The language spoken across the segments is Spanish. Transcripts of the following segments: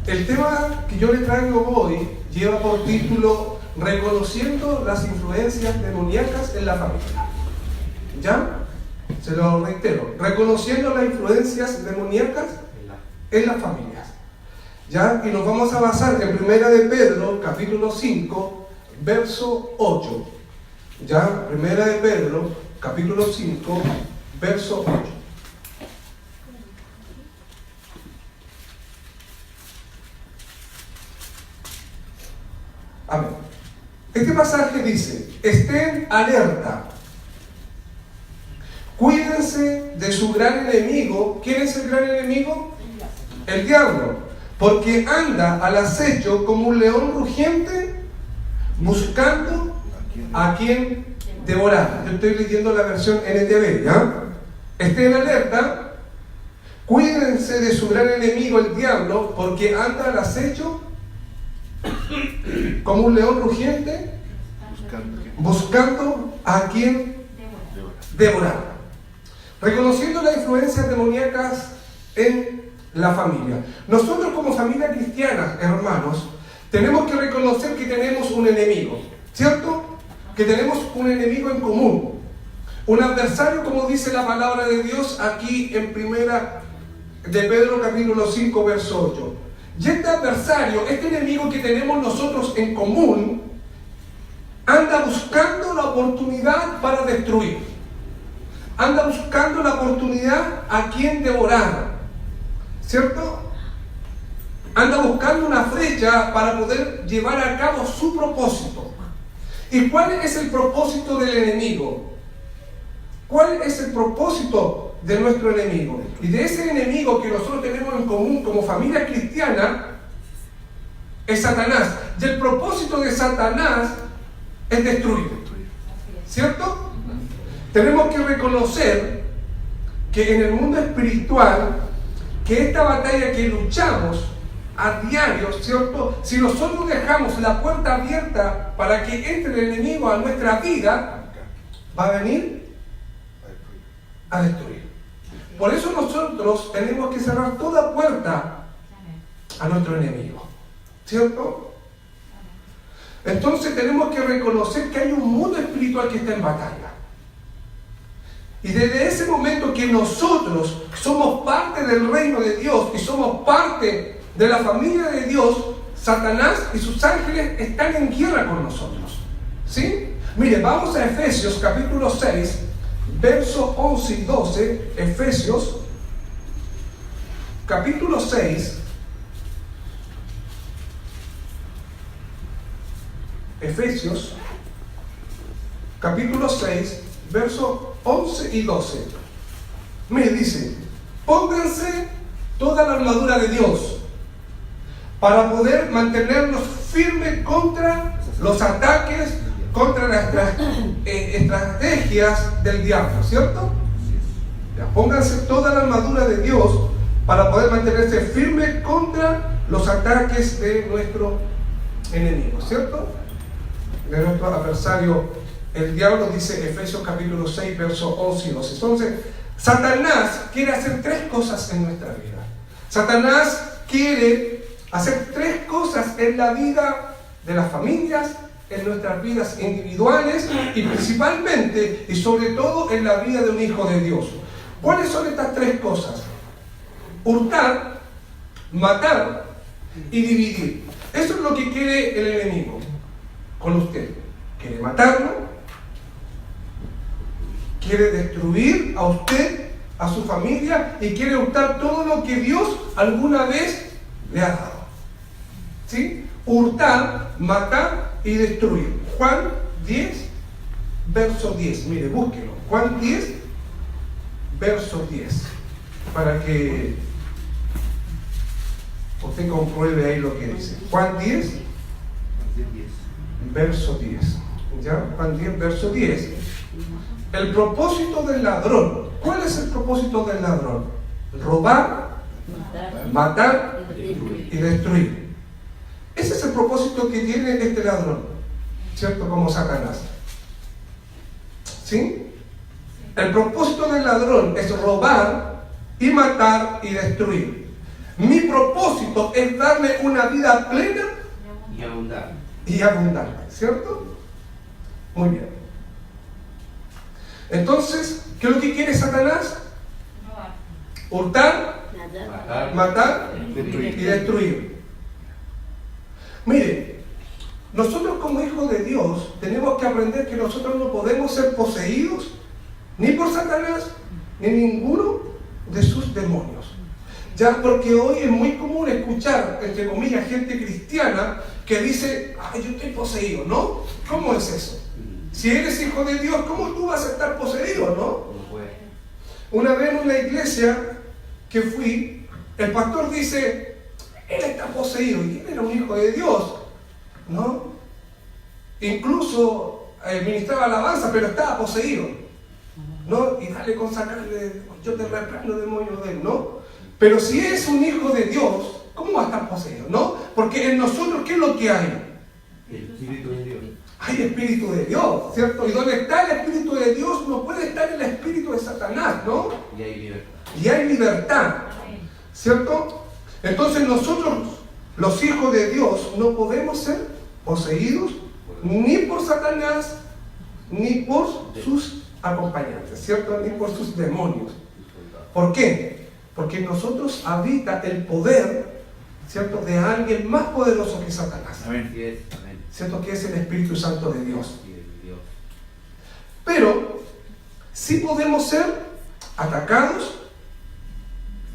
El tema que yo le traigo hoy lleva por título Reconociendo las influencias demoníacas en la familia. ¿Ya? Se lo reitero. Reconociendo las influencias demoníacas en las familias. ¿Ya? Y nos vamos a basar en 1 de Pedro, capítulo 5, verso 8. ¿Ya? 1 de Pedro, capítulo 5, verso 8. Amén. Este pasaje dice: estén alerta, cuídense de su gran enemigo. ¿Quién es el gran enemigo? El diablo, porque anda al acecho como un león rugiente, buscando a quien devorar. Yo estoy leyendo la versión NTV, ¿ya? Estén alerta, cuídense de su gran enemigo el diablo, porque anda al acecho como un león rugiente, buscando a quien devorar. Reconociendo las influencias demoníacas en la familia. Nosotros como familia cristiana, hermanos, tenemos que reconocer que tenemos un enemigo, ¿cierto? Que tenemos un enemigo en común, un adversario, como dice la palabra de Dios aquí en 1 de Pedro capítulo 5 verso 8. Y este adversario, este enemigo que tenemos nosotros en común, anda buscando la oportunidad para destruir. Anda buscando la oportunidad a quien devorar, ¿cierto? Anda buscando una flecha para poder llevar a cabo su propósito. ¿Y cuál es el propósito del enemigo? ¿Cuál es el propósito de nuestro enemigo? Y de ese enemigo que nosotros tenemos en común como familia cristiana es Satanás. Y el propósito de Satanás es destruir, ¿cierto? Tenemos que reconocer que en el mundo espiritual, que esta batalla que luchamos a diario, ¿cierto? Si nosotros dejamos la puerta abierta para que entre el enemigo a nuestra vida, va a venir a destruir. Por eso nosotros tenemos que cerrar toda puerta a nuestro enemigo, ¿cierto? Entonces tenemos que reconocer que hay un mundo espiritual que está en batalla. Y desde ese momento que nosotros somos parte del reino de Dios y somos parte de la familia de Dios, Satanás y sus ángeles están en guerra con nosotros, ¿sí? Mire, vamos a Efesios capítulo 6, versos 11 y 12, Efesios, capítulo 6, Efesios, capítulo 6, versos 11 y 12. Mire, dice: pónganse toda la armadura de Dios para poder mantenernos firmes contra los ataques, contra las estrategias del diablo, ¿cierto? Ya, pónganse toda la armadura de Dios para poder mantenerse firme contra los ataques de nuestro enemigo, ¿cierto? De nuestro adversario, el diablo, dice Efesios capítulo 6, versos 11 y 12. Entonces, Satanás quiere hacer tres cosas en nuestra vida. Satanás quiere hacer tres cosas en la vida de las familias, en nuestras vidas individuales y principalmente y sobre todo en la vida de un hijo de Dios. ¿Cuáles son estas tres cosas? Hurtar, matar y dividir. Eso es lo que quiere el enemigo con usted. Quiere matarlo, quiere destruir a usted, a su familia, y quiere hurtar todo lo que Dios alguna vez le ha dado. ¿Sí? Hurtar, matar y destruir. Juan 10, verso 10. Mire, búsquelo. Juan 10, verso 10. Para que usted compruebe ahí lo que dice. Juan 10, verso 10. ¿Ya? Juan 10, verso 10. El propósito del ladrón. ¿Cuál es el propósito del ladrón? Robar, matar y destruir. Ese es el propósito que tiene este ladrón, ¿cierto? Como Satanás. ¿Sí? El propósito del ladrón es robar y matar y destruir. Mi propósito es darle una vida plena y abundante, ¿cierto? Muy bien. Entonces, ¿qué es lo que quiere Satanás? Hurtar, matar y destruir. Mire, nosotros como hijos de Dios tenemos que aprender que nosotros no podemos ser poseídos ni por Satanás ni ninguno de sus demonios. Ya, porque hoy es muy común escuchar, entre comillas, gente cristiana que dice, yo estoy poseído, ¿no? ¿Cómo es eso? Si eres hijo de Dios, ¿cómo tú vas a estar poseído, no? Una vez en una iglesia que fui, el pastor dice, él está poseído, y él era un hijo de Dios, ¿no? Incluso ministraba alabanza, pero estaba poseído, ¿no? Y dale con sacarle, yo te reprendo demonios de él, ¿no? Pero si es un hijo de Dios, ¿cómo va a estar poseído, no? Porque en nosotros, ¿qué es lo que hay? El Espíritu de Dios. Hay Espíritu de Dios, ¿cierto? Y donde está el Espíritu de Dios no puede estar el Espíritu de Satanás, ¿no? Y hay libertad. Y hay libertad, ¿cierto? Entonces nosotros, los hijos de Dios, no podemos ser poseídos ni por Satanás, ni por sus acompañantes, ¿cierto? Ni por sus demonios. ¿Por qué? Porque en nosotros habita el poder, ¿cierto?, de alguien más poderoso que Satanás. Amén. ¿Cierto? Que es el Espíritu Santo de Dios. Pero sí podemos ser atacados,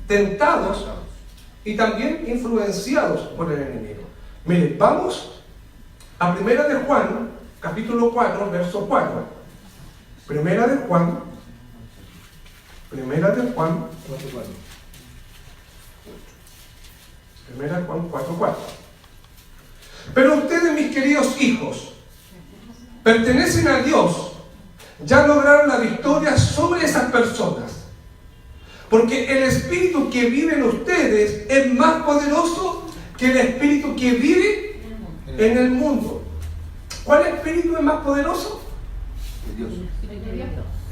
tentados y también influenciados por el enemigo. Miren, vamos a 1 de Juan, capítulo 4, verso 4. 1 de Juan 4:4. 1 de Juan 4:4. Pero ustedes, mis queridos hijos, pertenecen a Dios, ya lograron la victoria sobre esas personas, porque el espíritu que vive en ustedes es más poderoso que el espíritu que vive en el mundo. ¿Cuál espíritu es más poderoso?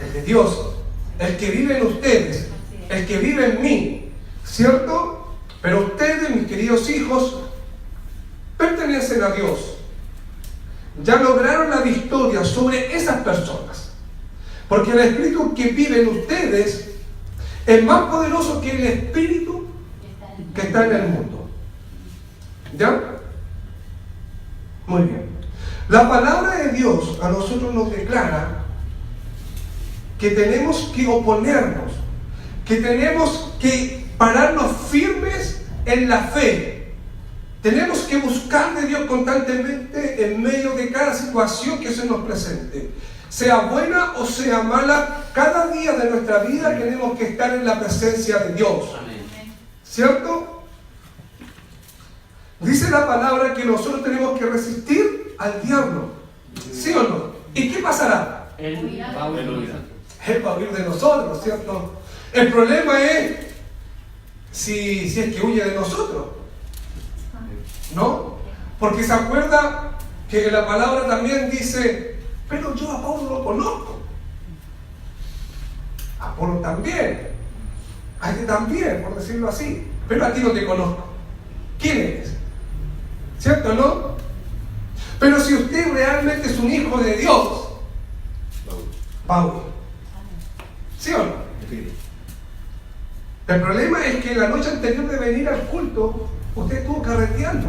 El de Dios, el que vive en ustedes, el que vive en mí, ¿cierto? Pero ustedes, mis queridos hijos, pertenecen a Dios, ya lograron la victoria sobre esas personas, porque el espíritu que vive en ustedes es más poderoso que el espíritu que está en el mundo. ¿Ya? Muy bien. La palabra de Dios a nosotros nos declara que tenemos que oponernos, que tenemos que pararnos firmes en la fe. Tenemos que buscar de Dios constantemente en medio de cada situación que se nos presente. Sea buena o sea mala, cada día de nuestra vida tenemos que estar en la presencia de Dios. ¿Cierto? Dice la palabra que nosotros tenemos que resistir al diablo. ¿Sí o no? ¿Y qué pasará? Él va a huir. Él va a huir de nosotros, ¿cierto? El problema es si es que huye de nosotros, ¿no? Porque se acuerda que la palabra también dice, pero yo a Pablo lo conozco, a Apolo también, a ti también, por decirlo así, pero a ti no te conozco. ¿Quién eres? ¿Cierto, no? Pero si usted realmente es un hijo de Dios, Pablo, ¿sí o no? El problema es que la noche anterior de venir al culto, usted estuvo carreteando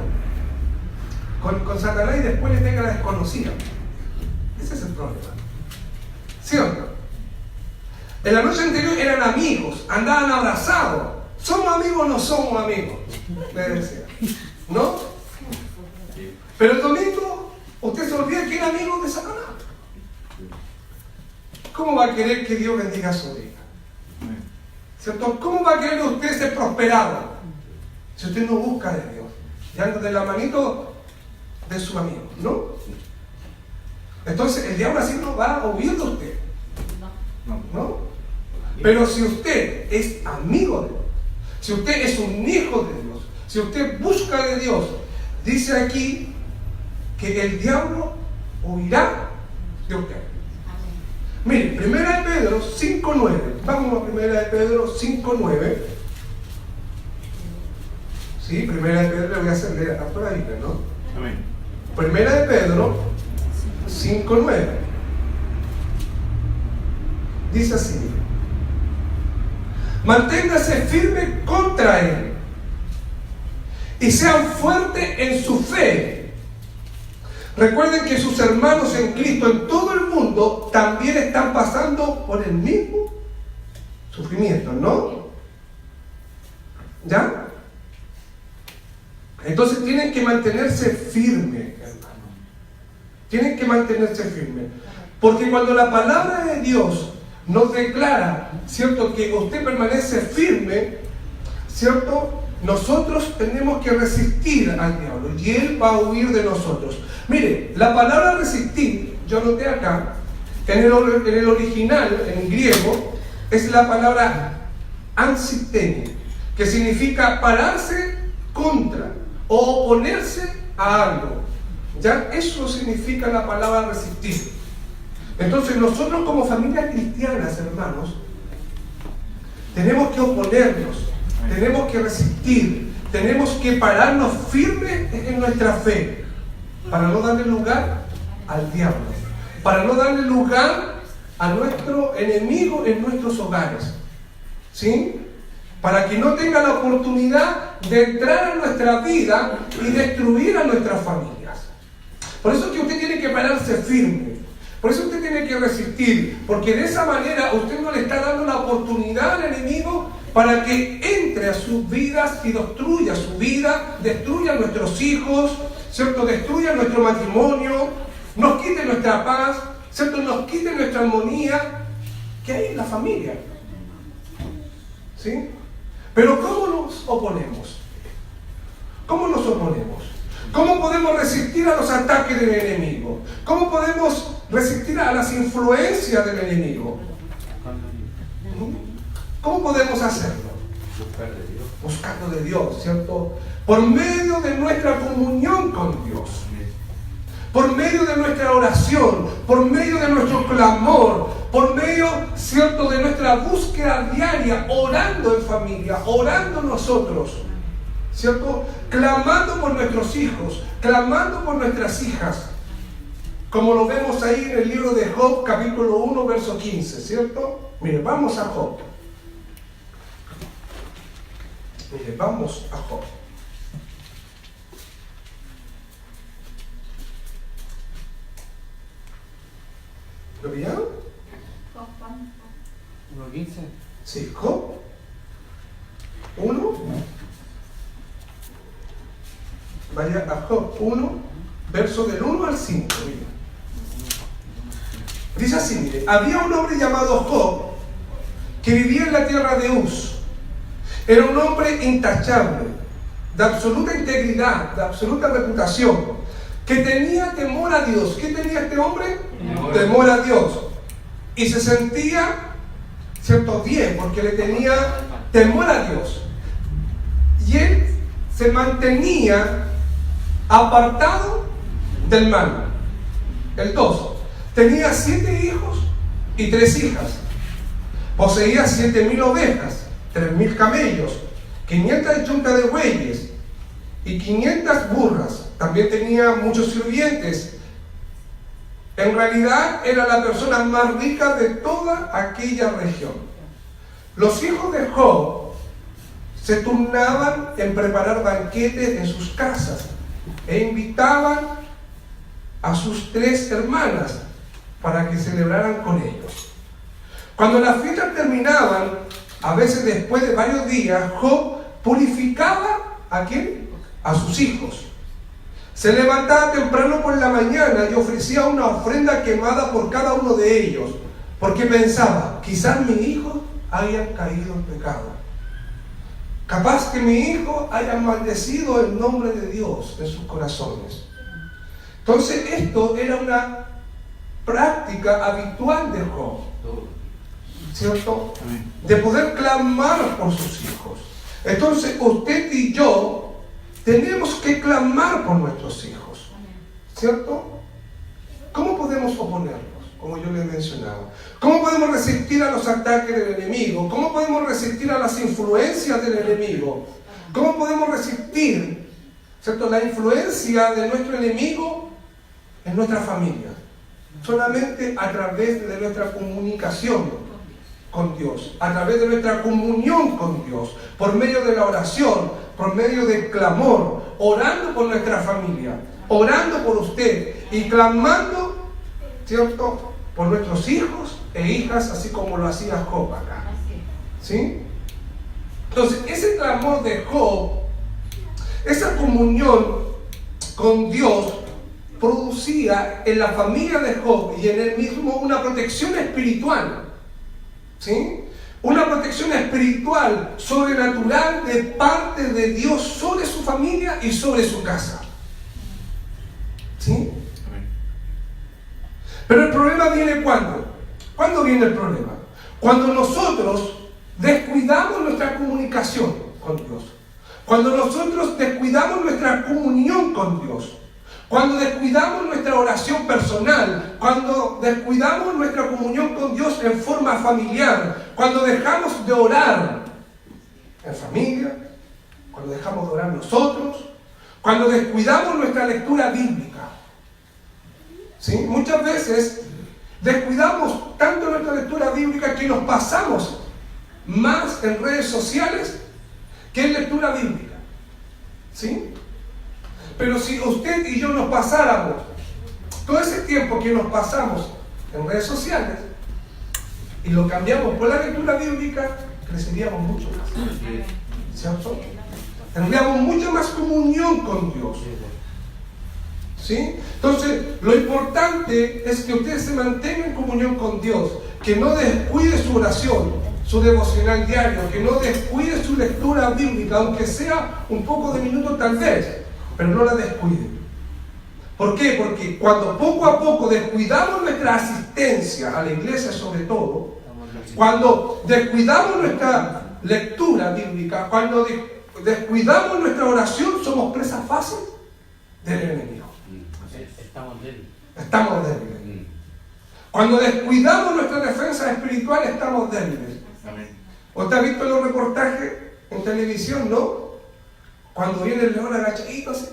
con Satanás y después le tenga la desconocida. Ese es el problema. ¿Sí o no? En la noche anterior eran amigos, andaban abrazados. ¿Somos amigos o no somos amigos? Me decía. ¿No? Pero el domingo usted se olvida que era amigo de Satanás. ¿Cómo va a querer que Dios bendiga a su vida? ¿Cierto? ¿Cómo va a querer que usted ser prosperado si usted no busca de Dios? Y anda de la manito de su amigo, ¿no? Entonces el diablo así no va a huir de usted, ¿no? Pero si usted es amigo de Dios, si usted es un hijo de Dios, si usted busca de Dios, dice aquí que el diablo huirá de usted. Mire, 1 de Pedro 5:9. Vamos a 1 de Pedro 5:9. Sí, Primera de Pedro, le voy a hacer leer a toda la Biblia, ¿no? Amén. Primera de Pedro 5:9. Dice así: manténgase firme contra él y sean fuertes en su fe. Recuerden que sus hermanos en Cristo en todo el mundo también están pasando por el mismo sufrimiento, ¿no? ¿Ya? Entonces tienen que mantenerse firmes, hermano. Tienen que mantenerse firmes. Porque cuando la palabra de Dios nos declara, ¿cierto?, que usted permanece firme, ¿cierto?, nosotros tenemos que resistir al diablo y él va a huir de nosotros. Mire, la palabra resistir, yo anoté acá, en el original, en griego, es la palabra ansitene, que significa pararse contra o oponerse a algo. ¿Ya? Eso significa la palabra resistir. Entonces nosotros como familias cristianas, hermanos, tenemos que oponernos, tenemos que resistir, tenemos que pararnos firmes en nuestra fe, para no darle lugar al diablo, para no darle lugar a nuestro enemigo en nuestros hogares, ¿sí? Para que no tenga la oportunidad de entrar a nuestra vida y destruir a nuestras familias. Por eso es que usted tiene que pararse firme. Por eso usted tiene que resistir, porque de esa manera usted no le está dando la oportunidad al enemigo para que entre a sus vidas y destruya su vida, destruya a nuestros hijos, ¿cierto? Destruya nuestro matrimonio, nos quite nuestra paz, ¿cierto? Nos quite nuestra armonía que hay en la familia. ¿Sí? Pero ¿cómo nos oponemos? ¿Cómo nos oponemos? ¿Cómo podemos resistir a los ataques del enemigo? ¿Cómo podemos resistir a las influencias del enemigo? ¿Cómo podemos hacerlo? Buscando de Dios, ¿cierto? Por medio de nuestra comunión con Dios, por medio de nuestra oración, por medio de nuestro clamor, por medio, ¿cierto?, de nuestra búsqueda diaria, orando en familia, orando nosotros, ¿cierto? Clamando por nuestros hijos, clamando por nuestras hijas, como lo vemos ahí en el libro de Job, capítulo 1, verso 15, ¿cierto? Mire, vamos a Job. Mire, vamos a Job. ¿Lo vieron? 1:15. Sí, Job 1. Vaya a Job 1, verso del 1 al 5. Mire. Dice así, mire, había un hombre llamado Job que vivía en la tierra de Uz. Era un hombre intachable, de absoluta integridad, de absoluta reputación, que tenía temor a Dios. ¿Qué tenía este hombre? Temor a Dios. Y se sentía, ¿cierto?, bien, porque le tenía temor a Dios. Y él se mantenía apartado del mal. El 2. Tenía 7 hijos y 3 hijas. Poseía 7,000 ovejas, 3,000 camellos, 500 yuntas de bueyes y 500 burras. También tenía muchos sirvientes. En realidad era la persona más rica de toda aquella región. Los hijos de Job se turnaban en preparar banquetes en sus casas e invitaban a sus 3 hermanas para que celebraran con ellos. Cuando las fiestas terminaban, a veces después de varios días, Job purificaba ¿a quién? A sus hijos. Se levantaba temprano por la mañana y ofrecía una ofrenda quemada por cada uno de ellos, porque pensaba, quizás mi hijo haya caído en pecado. Capaz que mi hijo haya maldecido el nombre de Dios en sus corazones. Entonces esto era una práctica habitual de Job, ¿cierto? De poder clamar por sus hijos. Entonces usted y yo tenemos que clamar por nuestros hijos, ¿cierto? ¿Cómo podemos oponernos? Como yo les mencionaba. ¿Cómo podemos resistir a los ataques del enemigo? ¿Cómo podemos resistir a las influencias del enemigo? ¿Cómo podemos resistir, ¿cierto?, la influencia de nuestro enemigo en nuestra familia? Solamente a través de nuestra comunicación con Dios, a través de nuestra comunión con Dios, por medio de la oración, por medio del clamor, orando por nuestra familia, orando por usted y clamando, ¿cierto?, por nuestros hijos e hijas, así como lo hacía Job acá. ¿Sí? Entonces, ese clamor de Job, esa comunión con Dios, producía en la familia de Job y en él mismo una protección espiritual. ¿Sí? Una protección espiritual, sobrenatural, de parte de Dios sobre su familia y sobre su casa. ¿Sí? Pero el problema viene ¿cuándo? ¿Cuándo viene el problema? Cuando nosotros descuidamos nuestra comunicación con Dios. Cuando nosotros descuidamos nuestra comunión con Dios. Cuando descuidamos nuestra oración personal. Cuando descuidamos nuestra comunión con Dios en forma familiar. Cuando dejamos de orar en familia. Cuando dejamos de orar nosotros. Cuando descuidamos nuestra lectura bíblica. ¿Sí? Muchas veces descuidamos tanto nuestra lectura bíblica que nos pasamos más en redes sociales que en lectura bíblica. ¿Sí? Pero si usted y yo nos pasáramos todo ese tiempo que nos pasamos en redes sociales y lo cambiamos por la lectura bíblica, creceríamos mucho más. ¿Cierto? Tendríamos mucha más comunión con Dios. ¿Sí? Entonces, lo importante es que usted se mantenga en comunión con Dios, que no descuide su oración, su devocional diario, que no descuide su lectura bíblica, aunque sea un poco de minutos tal vez, pero no la descuide. ¿Por qué? Porque cuando poco a poco descuidamos nuestra asistencia a la iglesia, sobre todo, cuando descuidamos nuestra lectura bíblica, cuando descuidamos nuestra oración, somos presa fácil del enemigo. Estamos débiles. Cuando descuidamos nuestra defensa espiritual, estamos débiles. ¿Usted ha visto los reportajes en televisión, no? Cuando viene el león agachadito así.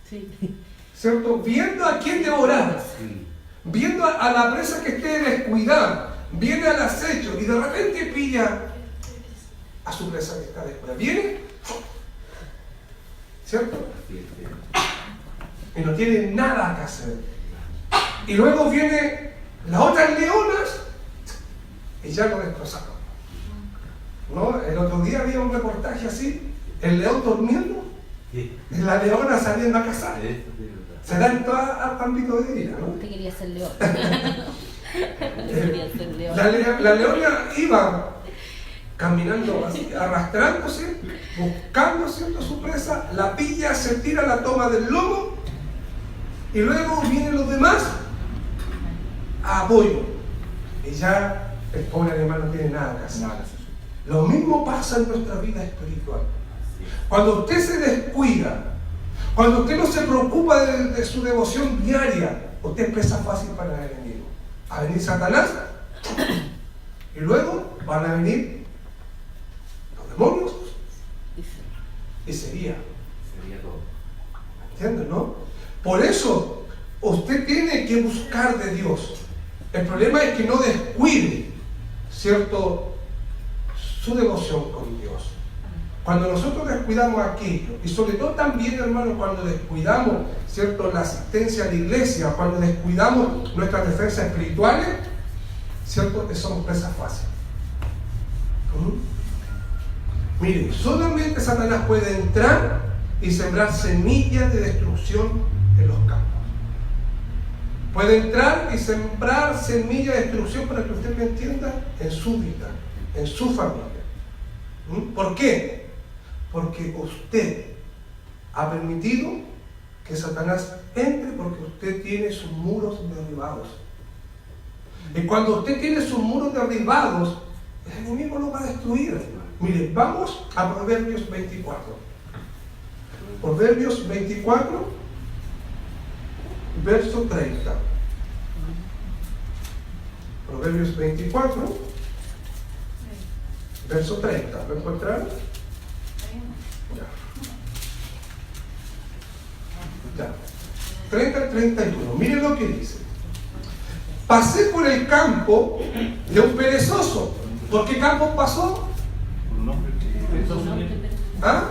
Sí. ¿Cierto? Viendo a quién devorar. Viendo a la presa que esté descuidada. Viene al acecho y de repente pilla a su presa que está descuidada. Viene. ¿Cierto? Y no tiene nada que hacer. Y luego viene las otras leonas y ya lo destrozaron. ¿No? El otro día había un reportaje así, el león durmiendo y la leona saliendo a cazar. Se da en todo ámbito de vida, ¿no? Usted quería ser león. La leona iba caminando así, arrastrándose, buscando, ¿cierto?, su presa, la pilla, se tira, la toma del lomo y luego vienen los demás a apoyo. Y ya el pobre animal no tiene nada que hacer. Lo mismo pasa en nuestra vida espiritual. Cuando usted se descuida, cuando usted no se preocupa de su devoción diaria, usted es presa fácil para el enemigo. Va a venir Satanás y luego van a venir los demonios y sería todo. ¿Entienden, no? Por eso usted tiene que buscar de Dios. El problema es que no descuide, ¿cierto?, su devoción con Dios. Cuando nosotros descuidamos aquello, y sobre todo también, hermanos, cuando descuidamos, ¿cierto?, la asistencia a la iglesia, cuando descuidamos nuestras defensas espirituales, ¿cierto?, que somos presas fáciles. Mire, solamente Satanás puede entrar y sembrar semillas de destrucción en los campos. Puede entrar y sembrar semillas de destrucción, para que usted me entienda, en su vida, en su familia. ¿Por qué? Porque usted ha permitido que Satanás entre, porque usted tiene sus muros derribados. Y cuando usted tiene sus muros derribados, el enemigo lo va a destruir. Mire, vamos a Proverbios 24. Proverbios 24, verso 30. Proverbios 24, verso 30. ¿Lo encontraron? Ya. 30 al 31. Miren lo que dice. Pasé por el campo de un perezoso. ¿Por qué campo pasó? Un hombre perezoso. ¿Ah?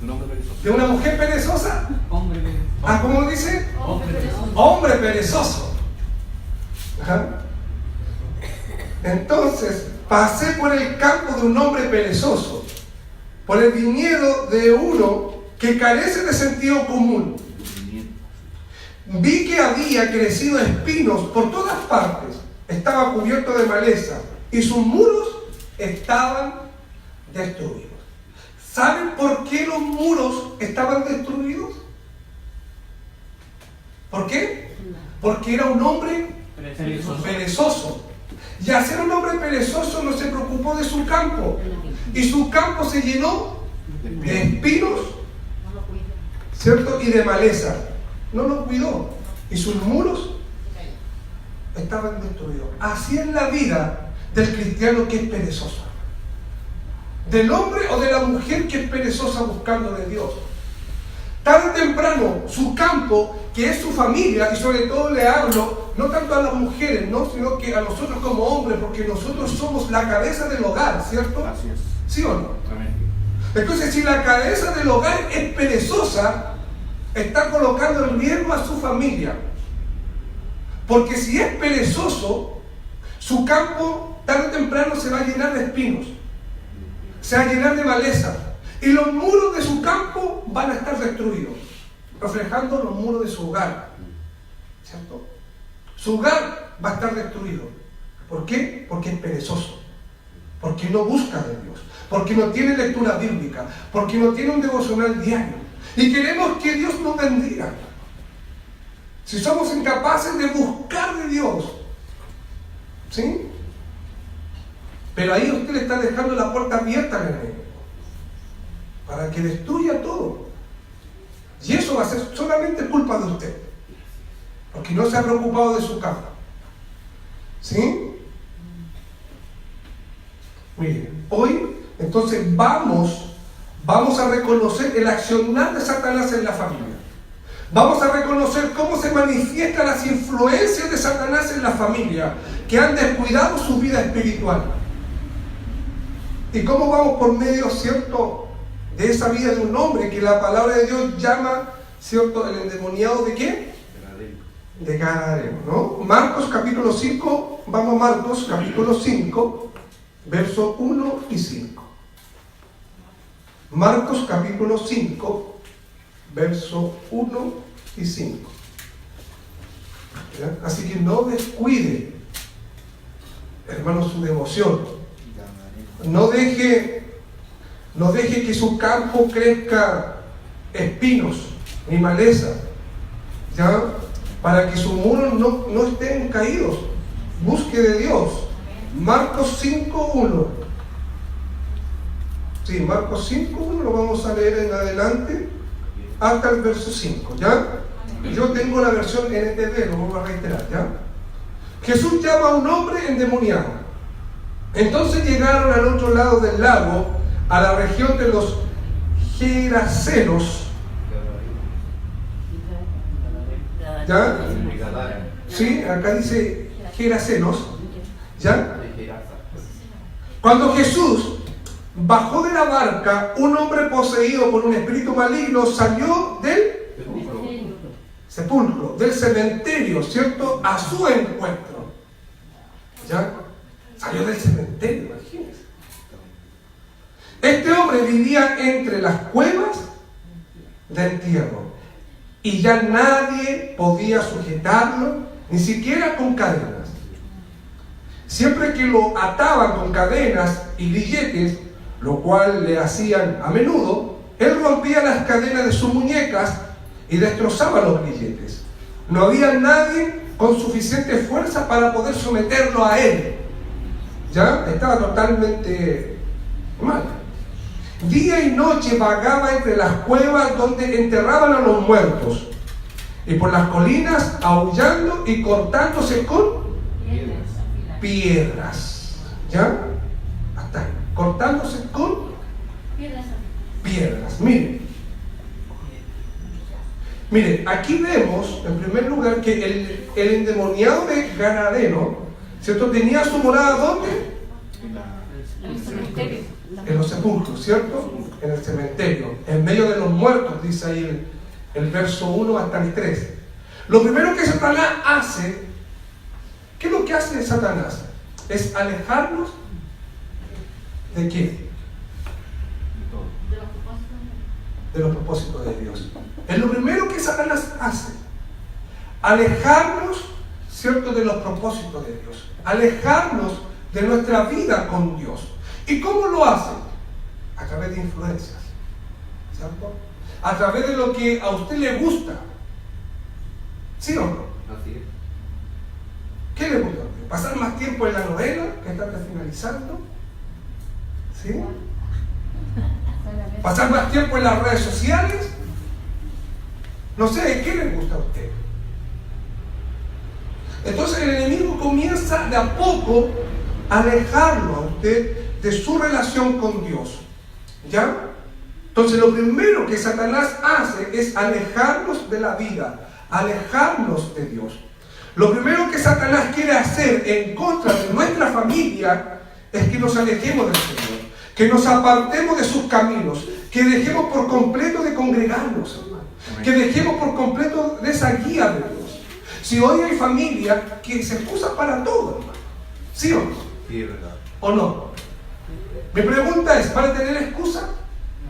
Un hombre perezoso. ¿De una mujer perezosa? Hombre perezoso. Ah, ¿cómo dice? Hombre perezoso. Hombre perezoso. Ajá. Entonces, pasé por el campo de un hombre perezoso, por el viñedo de uno que carece de sentido común. Vi que había crecido espinos por todas partes, estaba cubierto de maleza y sus muros estaban destruidos. ¿Saben por qué los muros estaban destruidos? ¿Por qué? Porque era un hombre perezoso. Y al ser un hombre perezoso no se preocupó de su campo. Y su campo se llenó de espinos, ¿cierto? Y de maleza. No lo cuidó. Y sus muros estaban destruidos. Así es la vida del cristiano que es perezoso. Del hombre o de la mujer que es perezosa buscando de Dios. Tarde o temprano, su campo, que es su familia, y sobre todo le hablo, no tanto a las mujeres, ¿no? Sino que a nosotros como hombres, porque nosotros somos la cabeza del hogar, ¿cierto? Así es. ¿Sí o no? Amén. Entonces, si la cabeza del hogar es perezosa, está colocando en riesgo a su familia. Porque si es perezoso, su campo tarde o temprano se va a llenar de espinos, se va a llenar de maleza, y los muros de su campo van a estar destruidos, reflejando los muros de su hogar, ¿cierto? Su hogar va a estar destruido. ¿Por qué? Porque es perezoso, porque no busca de Dios, porque no tiene lectura bíblica, porque no tiene un devocional diario. Y queremos que Dios nos bendiga. Si somos incapaces de buscar de Dios, ¿sí? Pero ahí usted le está dejando la puerta abierta al enemigo para que destruya todo. Y eso va a ser solamente culpa de usted, porque no se ha preocupado de su campo. ¿Sí? Miren, hoy entonces vamos a reconocer el accionar de Satanás en la familia. Vamos a reconocer cómo se manifiestan las influencias de Satanás en la familia, que han descuidado su vida espiritual. Y cómo vamos por medio, ¿cierto?, de esa vida de un hombre que la palabra de Dios llama, ¿cierto?, el endemoniado de ¿qué? De Gadareno, ¿no? Marcos capítulo 5, vamos a Marcos capítulo 5, versos 1 y 5. Marcos capítulo 5, verso 1 y 5. ¿Ya? Así que no descuide, hermano, su devoción. No deje que su campo crezca espinos ni maleza, ¿ya? Para que sus muros no estén caídos. Busque de Dios. Marcos 5:1. Sí, Marcos 5:1 lo vamos a leer en adelante hasta el verso 5, ¿ya? Yo tengo la versión NTV, lo vamos a reiterar, ¿ya? Jesús llama a un hombre endemoniado. Entonces llegaron al otro lado del lago, a la región de los Gerasenos. ¿Ya? Sí, acá dice Gerasenos. ¿Ya? Cuando Jesús bajó de la barca, un hombre poseído por un espíritu maligno salió del sepulcro, del cementerio, ¿cierto?, a su encuentro. ¿Ya? Salió del cementerio, imagínense. Este hombre vivía entre las cuevas de entierro y ya nadie podía sujetarlo, ni siquiera con cadenas. Siempre que lo ataban con cadenas y grilletes, lo cual le hacían a menudo, él rompía las cadenas de sus muñecas y destrozaba los grilletes. No había nadie con suficiente fuerza para poder someterlo a él. ¿Ya? Estaba totalmente mal. Día y noche vagaba entre las cuevas donde enterraban a los muertos, y por las colinas aullando y cortándose con piedras. ¿Ya? Hasta ahí. Cortándose con piedras. Mire, aquí vemos en primer lugar que el endemoniado de Gadareno, ¿cierto?, tenía su morada ¿dónde? En el cementerio. En los sepulcros, ¿cierto? En el cementerio, en medio de los muertos, dice ahí el verso 1 hasta el 3. Lo primero que Satanás hace, ¿qué es lo que hace Satanás? Es alejarnos ¿de qué? De los propósitos de Dios. Es lo primero que Satanás hace. Alejarnos, ¿cierto?, de los propósitos de Dios. Alejarnos de nuestra vida con Dios. ¿Y cómo lo hace? A través de influencias, ¿cierto? A través de lo que a usted le gusta. ¿Sí o no? Así es. ¿Qué le gusta a usted? ¿Pasar más tiempo en la novela que está finalizando? ¿Sí? ¿Pasar más tiempo en las redes sociales? No sé, ¿qué le gusta a usted? Entonces el enemigo comienza de a poco a alejarlo a usted de su relación con Dios. ¿Ya? Entonces lo primero que Satanás hace es alejarnos de la vida, alejarnos de Dios. Lo primero que Satanás quiere hacer en contra de nuestra familia es que nos alejemos del Señor, que nos apartemos de sus caminos, que dejemos por completo de congregarnos, hermano, que dejemos por completo de esa guía de Dios. Si hoy hay familia que se excusa para todo, hermano, ¿sí o no? Sí, es verdad. ¿O no? Mi pregunta es, ¿van a tener excusa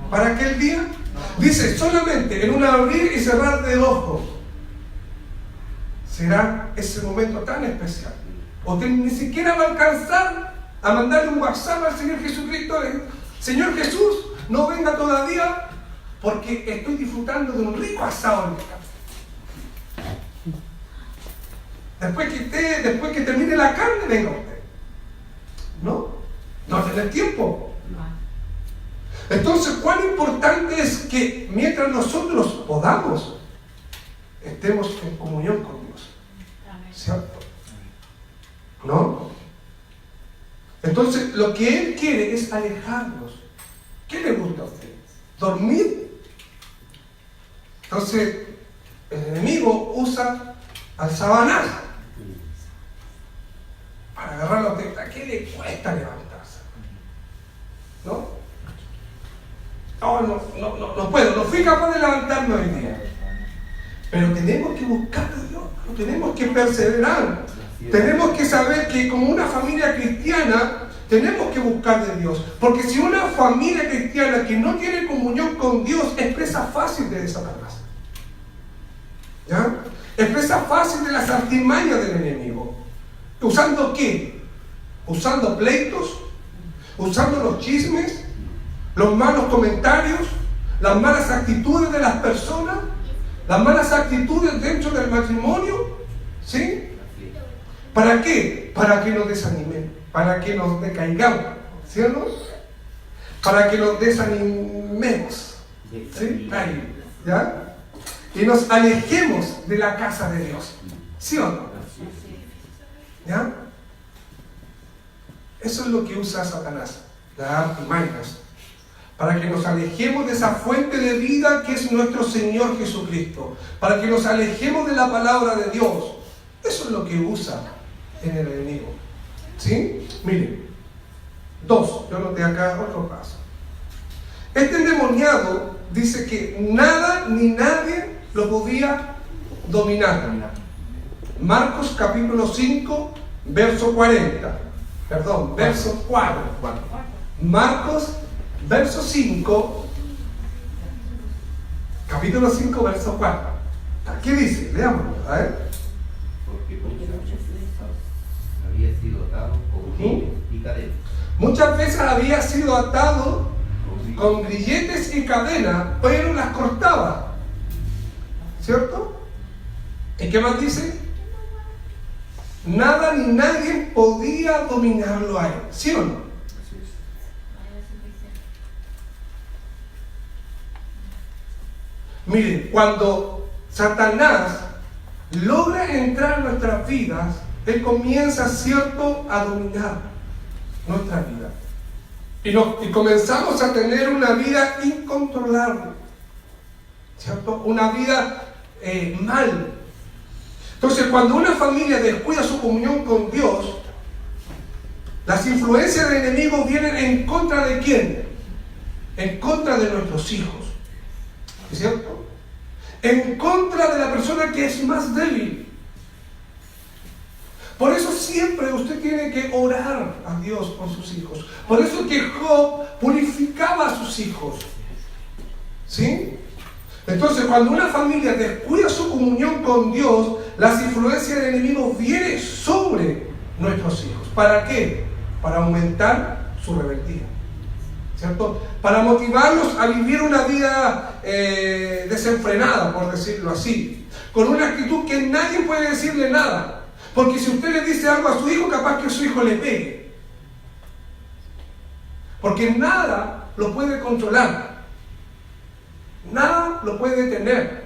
para aquel día? Dice, solamente en un abrir y cerrar de ojos será ese momento tan especial. Usted ni siquiera va a alcanzar a mandarle un WhatsApp al Señor Jesucristo. Señor Jesús, no venga todavía porque estoy disfrutando de un rico asado en mi casa. Después que termine la carne, venga usted. ¿No? No va a tener tiempo. Entonces, cuán importante es que mientras nosotros podamos, estemos en comunión con Dios. ¿Cierto? ¿No? Entonces, lo que Él quiere es alejarnos. ¿Qué le gusta a usted? ¿Dormir? Entonces, el enemigo usa al Satanás para agarrarlo a usted. ¿A qué le cuesta levantarse? ¿No? No puedo, no fui capaz de levantarme hoy día. Pero tenemos que buscar a Dios, tenemos que perseverar. Tenemos que saber que como una familia cristiana tenemos que buscar de Dios. Porque si una familia cristiana que no tiene comunión con Dios es presa fácil de Satanás. ¿Ya? Es presa fácil de las artimañas del enemigo. ¿Usando qué? Usando pleitos, usando los chismes, los malos comentarios, las malas actitudes de las personas, las malas actitudes dentro del matrimonio. ¿Sí? ¿Para qué? Para que nos desanimemos, para que nos decaigamos, ¿sí o no? Para que nos desanimemos, ¿sí? Ahí, ¿ya? Y nos alejemos de la casa de Dios, ¿sí o no? ¿Ya? Eso es lo que usa Satanás, las artimañas, para que nos alejemos de esa fuente de vida que es nuestro Señor Jesucristo, para que nos alejemos de la palabra de Dios. Eso es lo que usa en el enemigo. ¿Sí? Miren, 2, yo noté acá otro paso. Este endemoniado dice que nada ni nadie lo podía dominar. Marcos capítulo 5, verso 40. Perdón, verso 4. Marcos, verso 5, capítulo 5, verso 4. ¿Qué dice? Leámoslo, a ver. Había sido atado con grilletes y cadenas. Muchas veces había sido atado con grilletes y cadenas, pero las cortaba. ¿Cierto? ¿Y qué más dice? Nada ni nadie podía dominarlo a él. ¿Sí o no? Miren, cuando Satanás logra entrar en nuestras vidas, él comienza, ¿cierto?, a dominar nuestra vida. Y comenzamos a tener una vida incontrolable, ¿cierto? Una vida mal. Entonces, cuando una familia descuida su comunión con Dios, las influencias del enemigo vienen en contra de ¿quién? En contra de nuestros hijos, ¿es cierto? En contra de la persona que es más débil. Por eso siempre usted tiene que orar a Dios por sus hijos. Por eso que Job purificaba a sus hijos, ¿sí? Entonces, cuando una familia descuida su comunión con Dios, las influencias del enemigo vienen sobre nuestros hijos. ¿Para qué? Para aumentar su rebeldía, ¿cierto? Para motivarlos a vivir una vida desenfrenada, por decirlo así, con una actitud que nadie puede decirle nada. Porque si usted le dice algo a su hijo, capaz que su hijo le pegue. Porque nada lo puede controlar. Nada lo puede detener.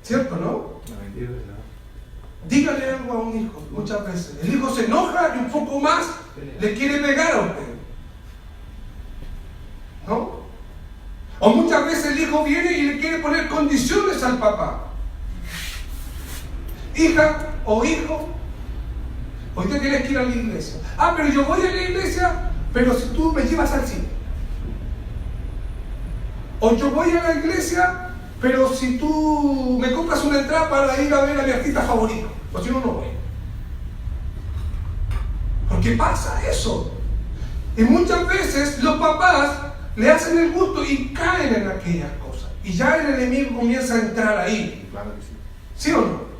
¿Cierto, no? Dígale algo a un hijo muchas veces. El hijo se enoja y un poco más le quiere pegar a usted, ¿no? O muchas veces el hijo viene y le quiere poner condiciones al papá. Hija o hijo, hoy te tienes que ir a la iglesia. Ah, pero yo voy a la iglesia, pero si tú me llevas al cine. O yo voy a la iglesia, pero si tú me compras una entrada para ir a ver a mi artista favorito. O si no, no voy. Porque pasa eso. Y muchas veces los papás le hacen el gusto y caen en aquellas cosas. Y ya el enemigo comienza a entrar ahí. Claro que sí. ¿Sí o no?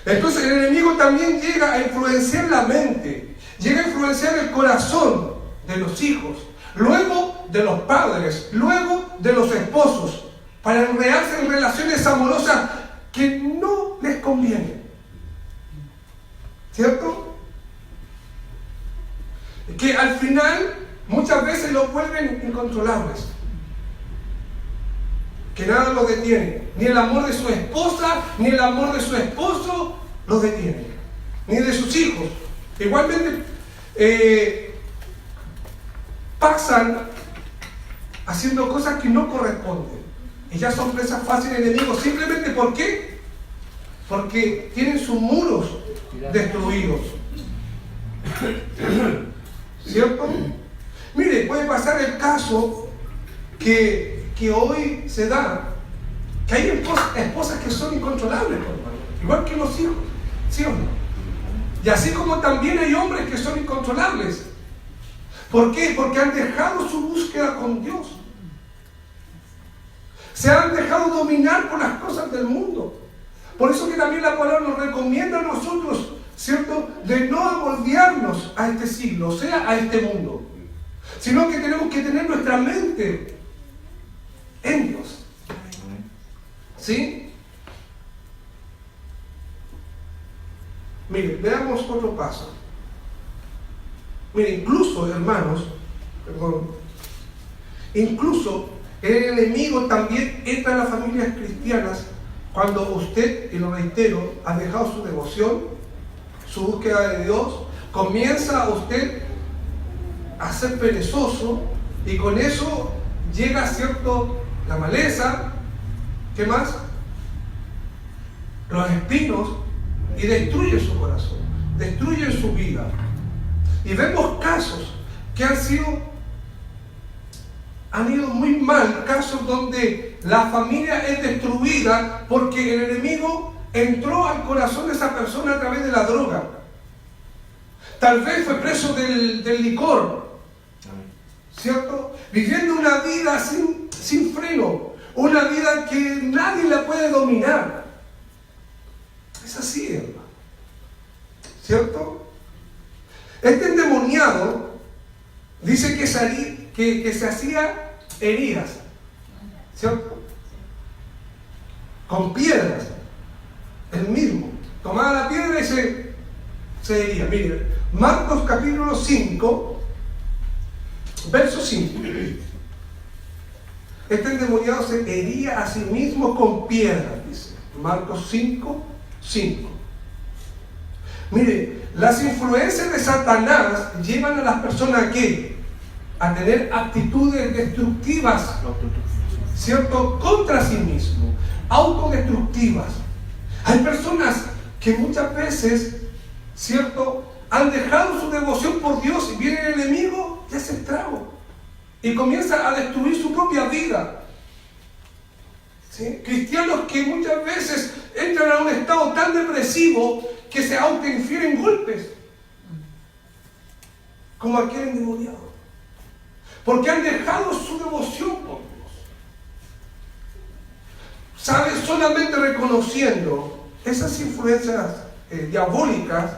Entonces el enemigo también llega a influenciar la mente, llega a influenciar el corazón de los hijos, luego de los padres, luego de los esposos, para enredarse en relaciones amorosas que no les convienen. ¿Cierto? Que al final muchas veces los vuelven incontrolables. Que nada los detiene, ni el amor de su esposa, ni el amor de su esposo los detiene, ni de sus hijos. Igualmente pasan haciendo cosas que no corresponden y ya son presas fáciles de enemigos. Simplemente ¿por qué? Porque tienen sus muros destruidos, ¿cierto? Mire, puede pasar el caso que hoy se da, que hay esposas que son incontrolables, igual que los hijos, ¿sí o no? Y así como también hay hombres que son incontrolables. ¿Por qué? Porque han dejado su búsqueda con Dios. Se han dejado dominar por las cosas del mundo. Por eso que también la palabra nos recomienda a nosotros, ¿cierto?, de no amoldearnos a este siglo, o sea, a este mundo, sino que tenemos que tener nuestra mente en Dios. ¿Sí? Mire, veamos otro paso. Mire, incluso, hermanos, incluso el enemigo también entra en las familias cristianas cuando usted, y lo reitero, ha dejado su devoción, su búsqueda de Dios, comienza usted a ser perezoso y con eso llega, ¿cierto?, la maleza, ¿qué más? Los espinos, y destruye su corazón, destruye su vida. Y vemos casos que han ido muy mal, casos donde la familia es destruida porque el enemigo entró al corazón de esa persona a través de la droga. Tal vez fue preso del licor, ¿cierto? Viviendo una vida sin freno, una vida que nadie la puede dominar. Es así, hermano, ¿cierto? Este endemoniado dice que se hacía heridas, ¿cierto? Con piedras, el mismo. Tomaba la piedra y se hería. Mire, Marcos capítulo 5, verso 5. Este endemoniado se hería a sí mismo con piedras, dice. Marcos 5, 5. Mire, las influencias de Satanás llevan a las personas ¿a qué? A tener actitudes destructivas, ¿cierto? Contra sí mismo, autodestructivas. Hay personas que muchas veces, ¿cierto?, han dejado su devoción por Dios y viene el enemigo y hace estrago y comienza a destruir su propia vida. ¿Sí? Cristianos que muchas veces entran a un estado tan depresivo que se autoinfieren golpes, como aquel endemoniado, porque han dejado su devoción por Dios. ¿Sabes? Solamente reconociendo esas influencias diabólicas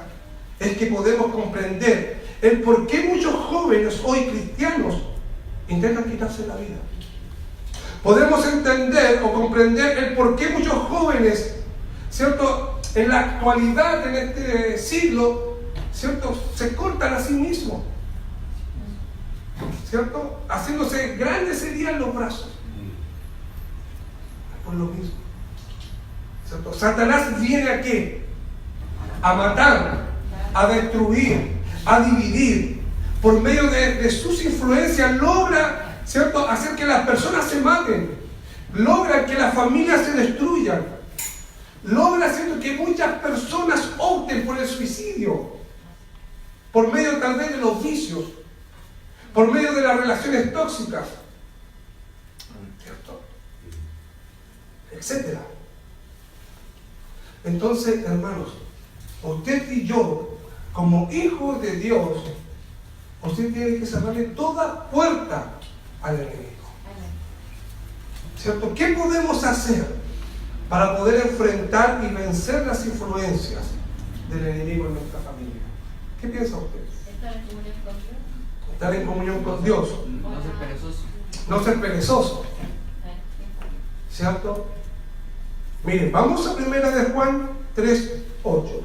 es que podemos comprender el por qué muchos jóvenes hoy cristianos intentan quitarse la vida. Podemos entender o comprender el por qué muchos jóvenes, ¿cierto?, en la actualidad, en este siglo, ¿cierto?, se cortan a sí mismos, ¿cierto?, haciéndose grandes heridas en los brazos. Por lo mismo, ¿cierto? Satanás viene ¿a qué? A matar, a destruir, a dividir. Por medio de sus influencias logra, ¿cierto?, hacer que las personas se maten, logra que las familias se destruyan, logra hacer que muchas personas opten por el suicidio, por medio tal vez de los vicios, por medio de las relaciones tóxicas, ¿cierto?, etcétera. Entonces, hermanos, usted y yo, como hijos de Dios, usted tiene que cerrarle toda puerta al enemigo, ¿cierto? ¿Qué podemos hacer para poder enfrentar y vencer las influencias del enemigo en nuestra familia? ¿Qué piensa usted? Estar en comunión con Dios. Estar en comunión con Dios. No ser perezoso. No ser perezoso, ¿cierto? Miren, vamos a 1 de Juan 3:8.